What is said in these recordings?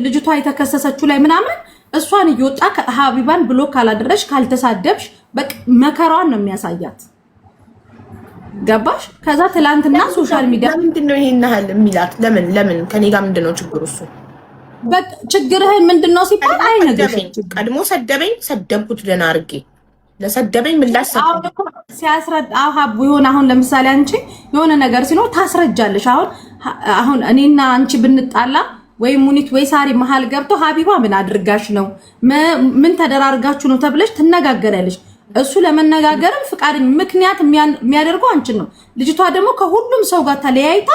ልጅቷ የተከሰሰችው ላይ ምናምን እሷን እየወጣ ሀቢባን ብሎክ ካላደረሽ ካልተሳደብሽ በቃ መከራዋን ነው የሚያሳያት። ገባሽ? ከዛ ትላንትና ሶሻል ሚዲያ ምንድነው ይሄን ያህል የሚላት? ለምን ከኔ ጋር ምንድነው ችግሩ? እሱ በቃ ችግርህን ምንድነው ሲባል አይነግርሽም። ቀድሞ ሰደብኩት ደህና አድርጌ ለሰደበኝ ምላሽ ሲያስረዳ ሀቡ የሆነ አሁን ለምሳሌ አንቺ የሆነ ነገር ሲኖር ታስረጃለሽ። አሁን እኔና አንቺ ብንጣላ ወይ ሙኒት ወይ ሳሪ መሀል ገብቶ ሀቢባ ምን አድርጋሽ ነው ምን ተደራርጋችሁ ነው ተብለሽ ትነጋገራለሽ። እሱ ለመነጋገርም ፍቃድ ምክንያት የሚያደርገው አንቺን ነው። ልጅቷ ደግሞ ከሁሉም ሰው ጋር ተለያይታ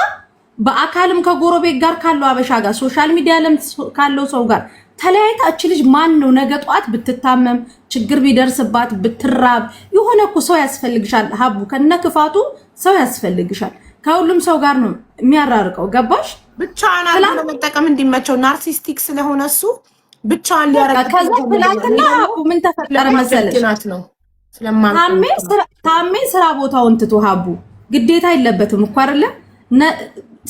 በአካልም ከጎረቤት ጋር ካለው አበሻ ጋር ሶሻል ሚዲያ ለም ካለው ሰው ጋር ተለያይታ እቺ ልጅ ማን ነው ነገ ጧት ብትታመም ችግር ቢደርስባት ብትራብ የሆነ እኮ ሰው ያስፈልግሻል። ሀቡ ከነ ክፋቱ ሰው ያስፈልግሻል። ከሁሉም ሰው ጋር ነው የሚያራርቀው። ገባሽ? ብቻዋን አለ መጠቀም እንዲመቸው ናርሲስቲክ ስለሆነ እሱ ብቻዋን ሊያረጋ ከዛ ትላንትና ሀቡ ምን ተፈጠረ መሰለሽ? ታሜ ስራ ቦታውን ትቶ ሀቡ ግዴታ የለበትም እኮ አይደለ?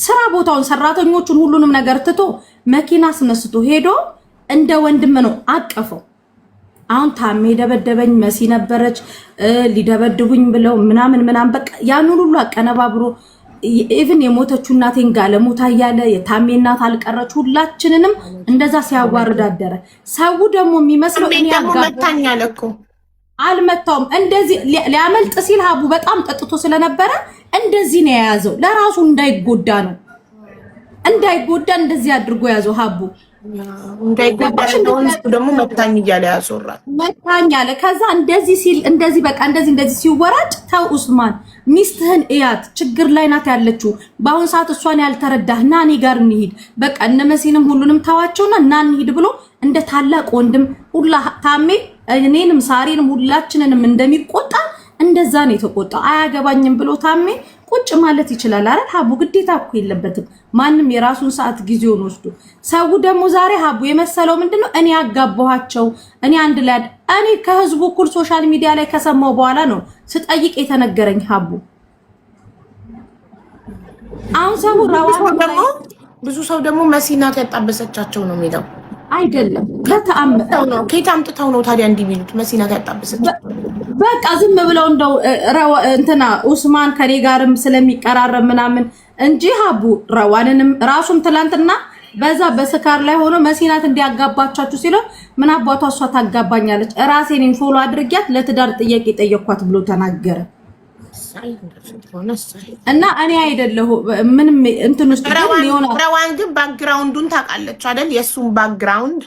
ስራ ቦታውን ሰራተኞቹን ሁሉንም ነገር ትቶ መኪና አስነስቶ ሄዶ እንደ ወንድም ነው አቀፈው። አሁን ታሜ ደበደበኝ መሲ ነበረች ሊደበድቡኝ ብለው ምናምን በቃ ያን ሁሉ አቀነባብሮ ኢቭን የሞተችው እናቴን ጋለሞታ እያለ የታሜ እናት አልቀረች ሁላችንንም እንደዛ ሲያዋርድ አደረ። ሰው ደግሞ የሚመስለው እኔ ያጋመታኛል እኮ አልመታውም። እንደዚህ ሊያመልጥ ሲል ሀቡ በጣም ጠጥቶ ስለነበረ እንደዚህ ነው የያዘው። ለራሱ እንዳይጎዳ ነው እንደዚህ አድርጎ ያዘው ሀቡ እንዳይጎዳሽ ደግሞ መታኝ እያለ ያዞራል። መታኝ አለ። ከዛ እንደዚህ ሲል እንደዚህ ሲወራጭ ተው ኡስማን ሚስትህን እያት ችግር ላይ ናት ያለችው በአሁን ሰዓት እሷን ያልተረዳህ ና እኔ ጋር እንሂድ በቃ እነ መሲንም ሁሉንም ተዋቸውና ና እንሂድ ብሎ እንደ ታላቅ ወንድም ሁላ ታሜ እኔንም ሳሪንም ሁላችንንም እንደሚቆጣ እንደዛ ነው የተቆጣ። አያገባኝም ብሎ ታሜ ቁጭ ማለት ይችላል አይደል? ሀቡ ግዴታ እኮ የለበትም። ማንም የራሱን ሰዓት ጊዜውን ወስዶ ሰው ደግሞ ዛሬ ሀቡ የመሰለው ምንድነው እኔ ያጋባኋቸው እኔ አንድ ላይ እኔ ከህዝቡ እኩል ሶሻል ሚዲያ ላይ ከሰማው በኋላ ነው ስጠይቅ የተነገረኝ ሀቡ። አሁን ሰው ራዋን ደግሞ ብዙ ሰው ደግሞ መሲናት ያጣበሰቻቸው ነው የሚለው አይደለም። ከየት አምጥተው ነው ታዲያ እንዲህ ቢሉት መሲናት ያጣበሰቻቸው? በቃ ዝም ብለው እንደው እንትና ኡስማን ከኔ ጋርም ስለሚቀራረብ ምናምን እንጂ ሀቡ ረዋንንም ራሱም ትላንትና በዛ በስካር ላይ ሆኖ መሲናት እንዲያጋባቻችሁ ሲለው ምን አባቷ እሷ ታጋባኛለች ራሴን ፎሎ አድርጊያት ለትዳር ጥያቄ ጠየኳት ብሎ ተናገረ። እና እኔ አይደለሁ ምንም እንትን ውስጥ ረዋን ግን ባክግራውንዱን ታውቃለች አይደል? የሱም ባክግራውንድ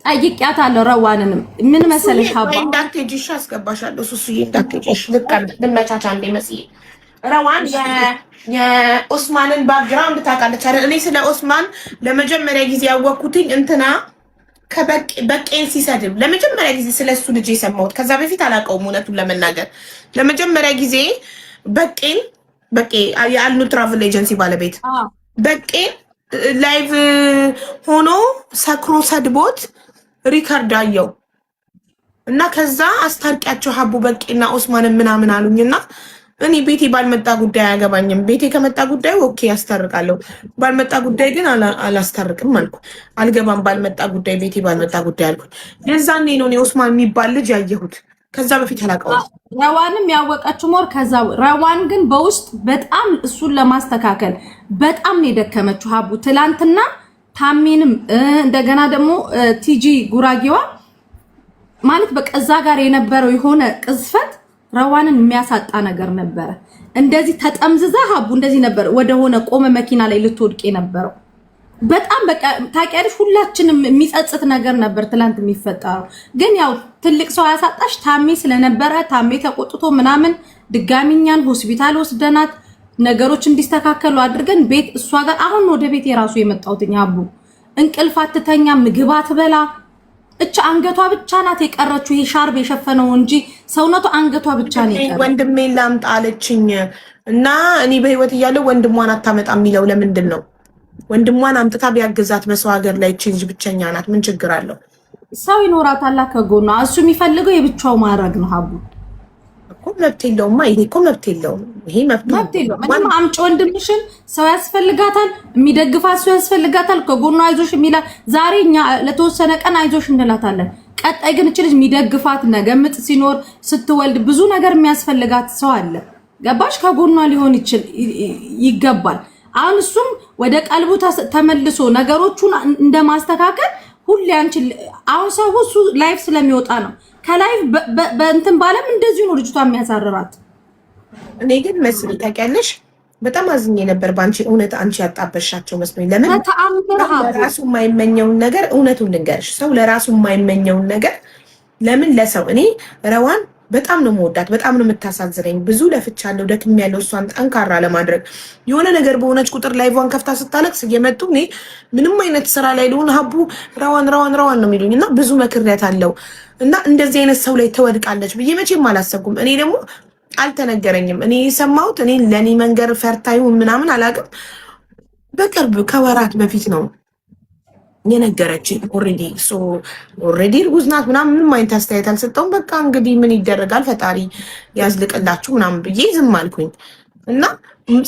ጠይቂያታለሁ። ረዋንንም ምን መሰለሽ ሀባ እንዳትሄጂሽ አስገባሻለሁ። ሱሱዬ እንዳትሄጂሽ ልቀር ልመቻቻ እንደ መስዬ ረዋን የኦስማንን ባክግራውንድ ታውቃለች አይደል? እኔ ስለ ኦስማን ለመጀመሪያ ጊዜ ያወቅኩትኝ እንትና በቄን ሲሰድብ ለመጀመሪያ ጊዜ ስለሱ ልጅ የሰማሁት። ከዛ በፊት አላውቀውም እውነቱን ለመናገር። ለመጀመሪያ ጊዜ በቄ የአልኑ ትራቭል ኤጀንሲ ባለቤት በቄን ላይቭ ሆኖ ሰክሮ ሰድቦት ሪከርድ አየው እና ከዛ አስታርቂያቸው ሀቡ በቄና ኦስማንን ምናምን አሉኝና እኔ ቤቴ ባልመጣ ጉዳይ አያገባኝም። ቤቴ ከመጣ ጉዳይ ኦኬ ያስታርቃለሁ፣ ባልመጣ ጉዳይ ግን አላስታርቅም አልኩ። አልገባም ባልመጣ ጉዳይ ቤቴ ባልመጣ ጉዳይ አልኩ። የዛኔ ነው እኔ ኦስማን የሚባል ልጅ ያየሁት። ከዛ በፊት አላውቀውም። ረዋንም ያወቀችው ሞር ከዛ ረዋን ግን በውስጥ በጣም እሱን ለማስተካከል በጣም ነው የደከመችው ሀቡ። ትላንትና ታሜንም እንደገና ደግሞ ቲጂ ጉራጌዋ ማለት በቃ እዛ ጋር የነበረው የሆነ ቅዝፈት ረዋንን የሚያሳጣ ነገር ነበረ። እንደዚህ ተጠምዝዛ ሀቡ እንደዚህ ነበር ወደ ሆነ ቆመ መኪና ላይ ልትወድቅ የነበረው። በጣም በቃ ታውቂያለሽ ሁላችንም የሚጸጽት ነገር ነበር ትላንት የሚፈጠረው። ግን ያው ትልቅ ሰው ያሳጣሽ ታሜ ስለነበረ ታሜ ተቆጥቶ ምናምን ድጋሚኛን ሆስፒታል ወስደናት ነገሮች እንዲስተካከሉ አድርገን ቤት እሷ ጋር አሁን ወደ ቤት የራሱ የመጣውትኛ ሀቡ እንቅልፍ አትተኛ ምግብ አትበላ። እቻ አንገቷ ብቻ ናት የቀረችው ይሄ ሻርብ የሸፈነው እንጂ ሰውነቱ አንገቷ ብቻ ነው የቀረው። ወንድሜን ላምጣ አለችኝ እና እኔ በህይወት እያለሁ ወንድሟን አታመጣ የሚለው ለምንድን ነው? ወንድሟን አምጥታ ቢያግዛት በሰው ሀገር ላይ ቺንጅ ብቸኛ ናት። ምን ችግር አለው? ሰው ይኖራታል ከጎኗ። እሱ የሚፈልገው የብቻው ማድረግ ነው ሀቡ መብት የለውም። ይሄ እኮ መብት የለውም። ይሄ መብት የለውም። ምንም አምጪ ወንድምሽን ሰው ያስፈልጋታል፣ የሚደግፋት ሰው ያስፈልጋታል፣ ከጎኗ አይዞሽ የሚላት ዛሬ እኛ ለተወሰነ ቀን አይዞሽ እንላታለን። ቀጣይ ግን እቺ ልጅ የሚደግፋት ነገ ምጥ ሲኖር ስትወልድ ብዙ ነገር የሚያስፈልጋት ሰው አለ። ገባሽ? ከጎኗ ሊሆን ይገባል። አሁን እሱም ወደ ቀልቡ ተመልሶ ነገሮቹን እንደማስተካከል ሁሌ አንቺ አሁን ሰው እሱ ላይፍ ስለሚወጣ ነው። ከላይፍ በእንትን ባለም እንደዚሁ ነው ልጅቷ የሚያሳርራት። እኔ ግን መስል ታውቂያለሽ፣ በጣም አዝኜ ነበር ባንቺ። እውነት አንቺ ያጣበሻቸው መስሎኝ። ለምን ለራሱ የማይመኘውን ነገር እውነቱን ልንገርሽ፣ ሰው ለራሱ የማይመኘውን ነገር ለምን ለሰው እኔ ረዋን በጣም ነው መወዳት፣ በጣም ነው የምታሳዝነኝ። ብዙ ለፍቻለሁ፣ ደክሜያለሁ እሷን ጠንካራ ለማድረግ። የሆነ ነገር በሆነች ቁጥር ላይቫን ከፍታ ስታለቅስ እየመጡ እኔ ምንም አይነት ስራ ላይ ልሆን ሀቡ ረዋን ነው የሚሉኝ እና ብዙ መክሬያት አለው እና እንደዚህ አይነት ሰው ላይ ትወድቃለች ብዬ መቼም አላሰብኩም። እኔ ደግሞ አልተነገረኝም። እኔ የሰማሁት እኔ ለእኔ መንገር ፈርታዩ ምናምን አላውቅም። በቅርብ ከወራት በፊት ነው የነገረችኝ። ኦልሬዲ እርጉዝ ናት ምናምን ምንም አይነት አስተያየት አልሰጠውም። በቃ እንግዲህ ምን ይደረጋል ፈጣሪ ያዝልቅላችሁ ምናምን ብዬ ዝም አልኩኝ። እና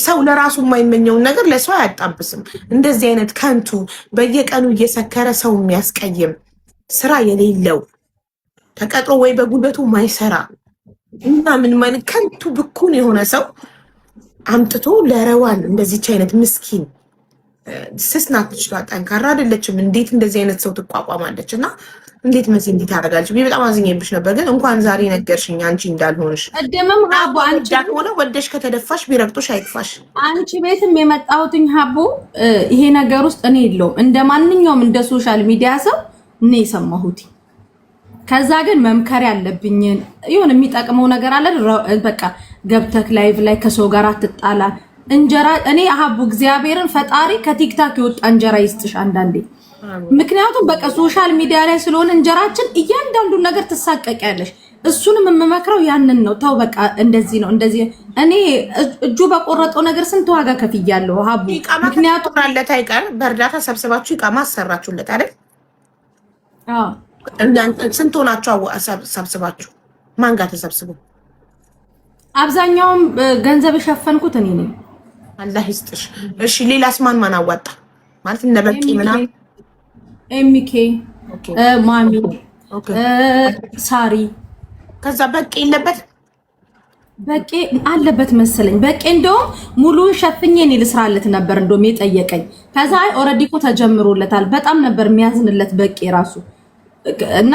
ሰው ለራሱ የማይመኘውን ነገር ለሰው አያጣብስም። እንደዚህ አይነት ከንቱ በየቀኑ እየሰከረ ሰው የሚያስቀይም ስራ የሌለው ተቀጥሮ ወይ በጉልበቱ ማይሰራ እና ምን ማለት ከንቱ ብኩን የሆነ ሰው አምጥቶ ለረዋን እንደዚች አይነት ምስኪን ስስ ናት ትችላል፣ ጠንካራ አይደለችም። እንዴት እንደዚህ አይነት ሰው ትቋቋማለች? እና እንዴት መሲ እንዴት ታደርጋለች? በጣም አዝኜብሽ ነበር። ግን እንኳን ዛሬ ነገርሽኝ አንቺ እንዳልሆንሽ። ቀደምም ሀቡ አንቺ ሆነ ወደሽ ከተደፋሽ ቢረግጦሽ አይክፋሽ። አንቺ ቤትም የመጣሁትኝ ሀቡ ይሄ ነገር ውስጥ እኔ የለውም እንደ ማንኛውም እንደ ሶሻል ሚዲያ ሰው እኔ የሰማሁት። ከዛ ግን መምከር ያለብኝን ይሁን የሚጠቅመው ነገር አለ። በቃ ገብተክ ላይቭ ላይ ከሰው ጋር አትጣላ። እንጀራ እኔ ሀቡ እግዚአብሔርን ፈጣሪ ከቲክታክ የወጣ እንጀራ ይስጥሽ አንዳንዴ። ምክንያቱም በቃ ሶሻል ሚዲያ ላይ ስለሆነ እንጀራችን እያንዳንዱን ነገር ትሳቀቂያለሽ። እሱንም የምመክረው ያንን ነው። ተው በቃ እንደዚህ ነው እንደዚህ። እኔ እጁ በቆረጠው ነገር ስንት ዋጋ ከፍያለሁ ሀቡ። ምክንያቱም አለታ አይቀር በእርዳታ ሰብስባችሁ ይቃማ አሰራችሁለት አይደል? ስንት ሆናችሁ ሰብስባችሁ? ማን ጋር ተሰብስቡ? አብዛኛውም ገንዘብ የሸፈንኩት እኔ ነኝ። አላህ ይስጥሽ። እሺ ሌላስ ማን አዋጣ? ማለት እነ በቂ ምናምን ኤሚኬ፣ ማሚ፣ ሳሪ። ከዛ በቂ የለበት በቂ አለበት መሰለኝ። በቂ እንደውም ሙሉን ሸፍኜ እኔ ልስራለት ነበር እንደውም የጠየቀኝ። ከዛ ኦልሬዲ እኮ ተጀምሮለታል። በጣም ነበር የሚያዝንለት በቂ ራሱ እና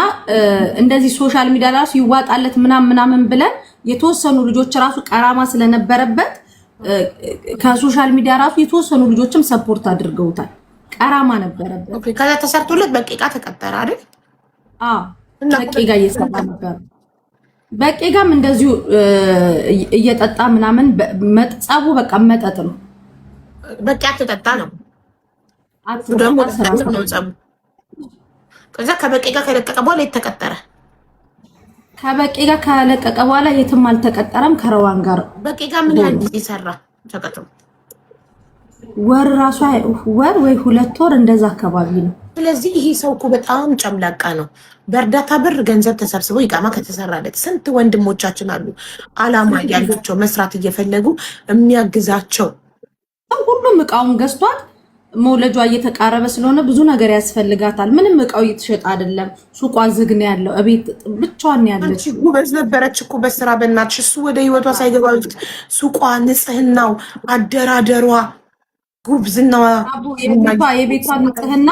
እንደዚህ ሶሻል ሚዲያ ራሱ ይዋጣለት ምናምን ብለን የተወሰኑ ልጆች ራሱ ቀራማ ስለነበረበት ከሶሻል ሚዲያ ራሱ የተወሰኑ ልጆችም ሰፖርት አድርገውታል። ቀራማ ነበረበት። ኦኬ ከዛ ተሰርቶለት በቂቃ ተቀጠረ አይደል? በቂጋ እየሰራ ነበር። በቂጋም እንደዚሁ እየጠጣ ምናምን መጥጻቡ በቃ መጠጥ ነው። በቂ አትጠጣ ነው ደግሞ ነው ጸቡ። ከዛ ከበቂ ጋር ከለቀቀ በኋላ የተቀጠረ ከበቂ ጋር ከለቀቀ በኋላ የትም አልተቀጠረም። ከረዋን ጋር በቂ ጋር ምን ያህል ጊዜ ሰራ ተቀጥሮ? ወር ራሱ ወር ወይ 2 ወር እንደዛ አካባቢ ነው። ስለዚህ ይሄ ሰው እኮ በጣም ጨምላቃ ነው። በእርዳታ ብር ገንዘብ ተሰብስበው ይቃማ ከተሰራለት ስንት ወንድሞቻችን አሉ አላማ ያላቸው መስራት እየፈለጉ የሚያግዛቸው። ሁሉም እቃውን ገዝቷል። መውለጇ እየተቃረበ ስለሆነ ብዙ ነገር ያስፈልጋታል። ምንም እቃው እየተሸጠ አይደለም። ሱቋ ዝግ ነው ያለው። እቤት ብቻዋን ያለች ጉበዝ ነበረች እኮ በስራ በእናትሽ። እሱ ወደ ህይወቷ ሳይገባ በፊት ሱቋ፣ ንጽህናው፣ አደራደሯ፣ ጉብዝናዋ፣ የቤቷ ንጽህና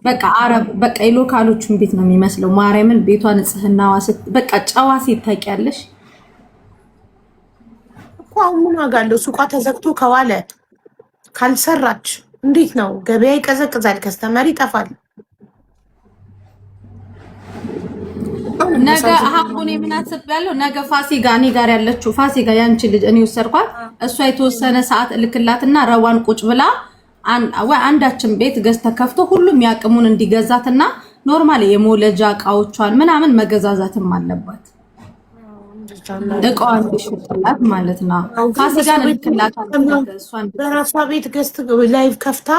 በቃ አረብ በቃ የሎካሎቹን ቤት ነው የሚመስለው። ማርያምን ቤቷ ንጽህናዋ በቃ ጨዋ ሴት ታውቂያለሽ እኮ። አሁን ምን ዋጋ አለው ሱቋ ተዘግቶ ከዋለ ካልሰራች? እንዴት ነው ገበያ ይቀዘቅዛል፣ ከስተመር ይጠፋል። ነገ ሀቡን የምናስብ ያለው ነገ ፋሲካ እኔ ጋር ያለችው ፋሲካ ያንቺ ልጅ እኔ ወሰርኳት። እሷ የተወሰነ ሰዓት እልክላትና ረዋን ቁጭ ብላ አንዳችን ቤት ገዝተ ከፍቶ ሁሉም ያቅሙን እንዲገዛትና ኖርማል የሞለጃ እቃዎቿን ምናምን መገዛዛትም አለባት። እቃዋን ትሽጥላት ማለት ነው። ፋሲካን እልክላት በራሷ ቤት ገዝት ላይቭ ከፍታ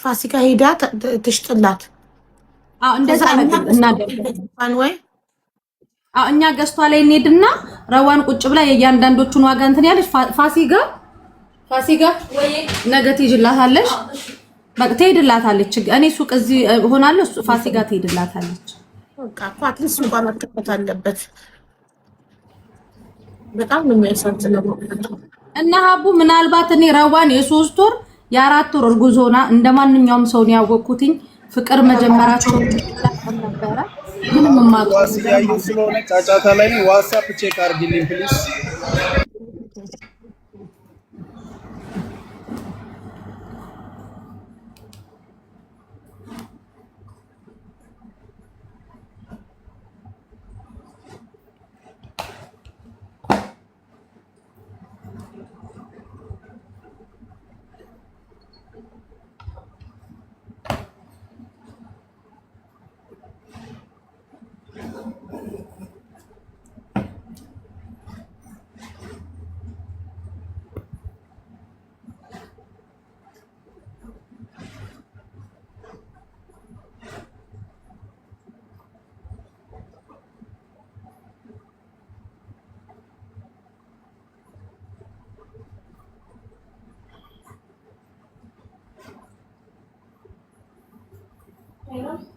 ፋሲካ ሄዳ ትሽጥላት። እንደዛ እናደርጋለን ወይ? እኛ ገዝቷ ላይ እንሄድና ረዋን ቁጭ ብላ የእያንዳንዶቹን ዋጋ እንትን ያለች ፋሲጋ ወይ ነገ ትይዥላታለሽ። በቃ ትሄድላታለች። እኔ ሱቅ እዚህ ሆናለሁ፣ ፋሲጋ ትሄድላታለች። በቃ ፋትስ እንኳን መጥፋት አለበት። በጣም ነው የሚያሳዝነው። እና ሀቡ ምናልባት እኔ ረዋን የ3 ወር የ4 ወር እርጉዝ ሆና እንደማንኛውም ሰው ነው ያወቅኩትኝ ፍቅር መጀመራቸው ነበረ። ምንም ማጥፋት ስለሆነ ጫጫታ ላይ ዋትስአፕ ቼክ አድርጊልኝ ፕሊዝ። You know?